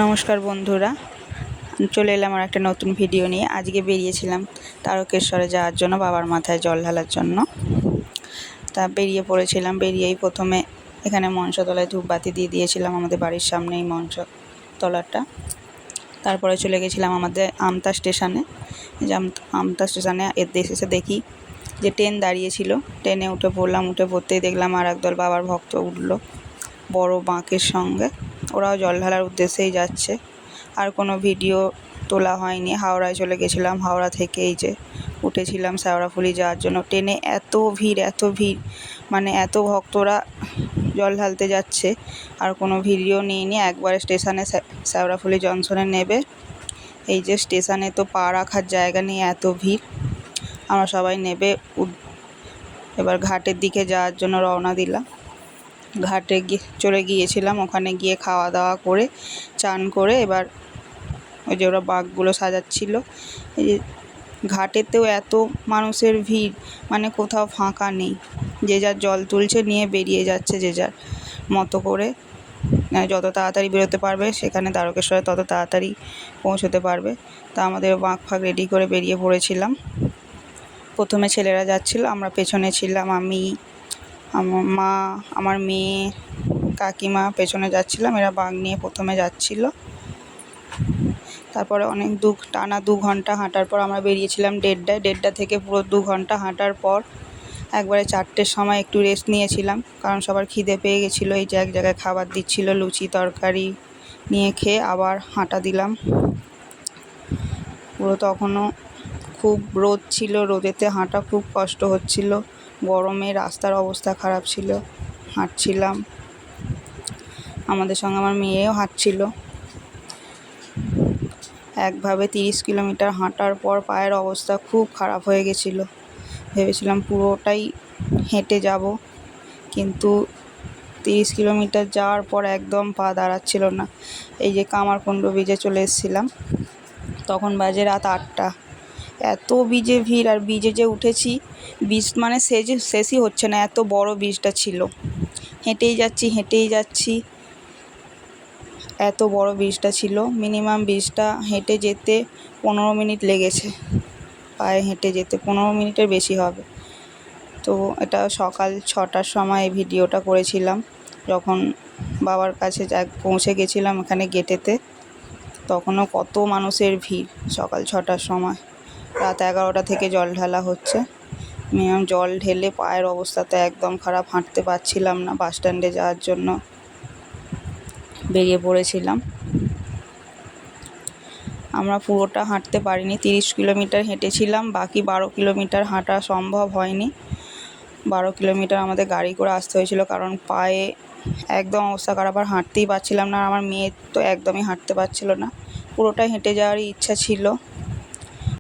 নমস্কার বন্ধুরা, চলে এলাম আর একটা নতুন ভিডিও নিয়ে। আজকে বেরিয়েছিলাম তারকেশ্বরে যাওয়ার জন্য, বাবার মাথায় জল ঢালার জন্য। তা বেরিয়ে পড়েছিলাম। বেরিয়েই প্রথমে এখানে মনসাতলায় ধূপবাতি দিয়ে দিয়েছিলাম, আমাদের বাড়ির সামনেই মনসাতলাটা। তারপরে চলে গেছিলাম আমাদের আমতা স্টেশনে। যে আমতা স্টেশনে এসে দেখি যে ট্রেন দাঁড়িয়েছিল। ট্রেনে উঠে পড়লাম। উঠে পড়তেই দেখলাম আর একদল বাবার ভক্ত উঠলো বড় বাঁকের সঙ্গে। ওরাও জল ঢালার উদ্দেশ্যেই যাচ্ছে। আর কোনো ভিডিও তোলা হয়নি। হাওড়ায় চলে গেছিলাম। হাওড়া থেকে এই যে উঠেছিলাম শেওড়াফুলি যাওয়ার জন্য। ট্রেনে এত ভিড়, মানে এত ভক্তরা জল ঢালতে যাচ্ছে। আর কোনো ভিডিও নিইনি। একবারে স্টেশনে শেওড়াফুলি জংশনে নেবে। এই যে স্টেশনে তো পা রাখার জায়গা নেই, এত ভিড়। আমরা সবাই নেবে এবার ঘাটের দিকে যাওয়ার জন্য রওনা দিলাম। ঘাটে চলে গিয়েছিলাম। ওখানে গিয়ে খাওয়া দাওয়া করে চান করে এবার ওই যে ওরা বাঘগুলো সাজাচ্ছিল। এই যে ঘাটেতেও এত মানুষের ভিড়, মানে কোথাও ফাঁকা নেই। যে যার জল তুলছে, নিয়ে বেরিয়ে যাচ্ছে যে যার মতো করে। যত তাড়াতাড়ি বেরোতে পারবে সেখানে তারকেশ্বরে তত তাড়াতাড়ি পৌঁছতে পারবে। তা আমাদের বাঁক ফাঁক রেডি করে বেরিয়ে পড়েছিলাম। প্রথমে ছেলেরা যাচ্ছিল, আমরা পেছনে ছিলাম। আমি, আমার মা, আমার মেয়ে, কাকিমা পেছনে যাচ্ছিলাম। এরা বাঁক নিয়ে প্রথমে যাচ্ছিল। তারপরে অনেক টানা 2 ঘন্টা হাঁটার পর আমরা বেরিয়েছিলাম 1:30 থেকে পুরো 2 ঘন্টা হাঁটার পর একবারে 4টের সময় একটু রেস্ট নিয়েছিলাম, কারণ সবার খিদে পেয়ে গেছিলো। এই যে এক জায়গায় খাবার দিচ্ছিল, লুচি তরকারি নিয়ে খেয়ে আবার হাঁটা দিলাম। পুরো তখনও খুব রোদ ছিল। রোদেতে হাঁটা খুব কষ্ট হচ্ছিল। গরমে রাস্তার অবস্থা খারাপ ছিল। হাঁটছিলাম, আমাদের সঙ্গে আমার মেয়েও হাঁটছিল। একভাবে 30 কিলোমিটার হাঁটার পর পায়ের অবস্থা খুব খারাপ হয়ে গেছিলো। ভেবেছিলাম পুরোটাই হেঁটে যাব, কিন্তু 30 কিলোমিটার যাওয়ার পর একদম পা দাঁড়াচ্ছিল না। এই যে কামারকুণ্ড ব্রিজে চলে এসেছিলাম। তখন বাজে রাত 8টা। এত ব্রিজে ভিড়। আর ব্রিজে যে উঠেছি, ব্রিজ মানে শেষই হচ্ছে না, এত বড় ব্রিজটা ছিল। হেঁটেই যাচ্ছি। এত বড় ব্রিজটা ছিল। মিনিমাম ব্রিজটা হেঁটে যেতে 15 মিনিট লেগেছে। পায়ে হেঁটে যেতে 15 মিনিটের বেশি হবে। তো এটা সকাল 6টার সময় এই ভিডিওটা করেছিলাম, যখন বাবার কাছে পৌঁছে গেছিলাম এখানে গেটেতে। তখনও কত মানুষের ভিড়। সকাল 6টার সময়। রাত 11টা থেকে জল ঢালা হচ্ছে। মিনিমাম জল ঢেলে পায়ের অবস্থা তো একদম খারাপ, হাঁটতে পারছিলাম না। বাস স্ট্যান্ডে যাওয়ার জন্য বেরিয়ে পড়েছিলাম। আমরা পুরোটা হাঁটতে পারিনি। 30 কিলোমিটার হেঁটেছিলাম, বাকি 12 কিলোমিটার হাঁটা সম্ভব হয়নি। 12 কিলোমিটার আমাদের গাড়ি করে আসতে হয়েছিল, কারণ পায়ে একদম অবস্থা খারাপ। আর হাঁটতেই পারছিলাম না। আর আমার মেয়ে তো একদমই হাঁটতে পারছিল না। পুরোটাই হেঁটে যাওয়ারই ইচ্ছা ছিল,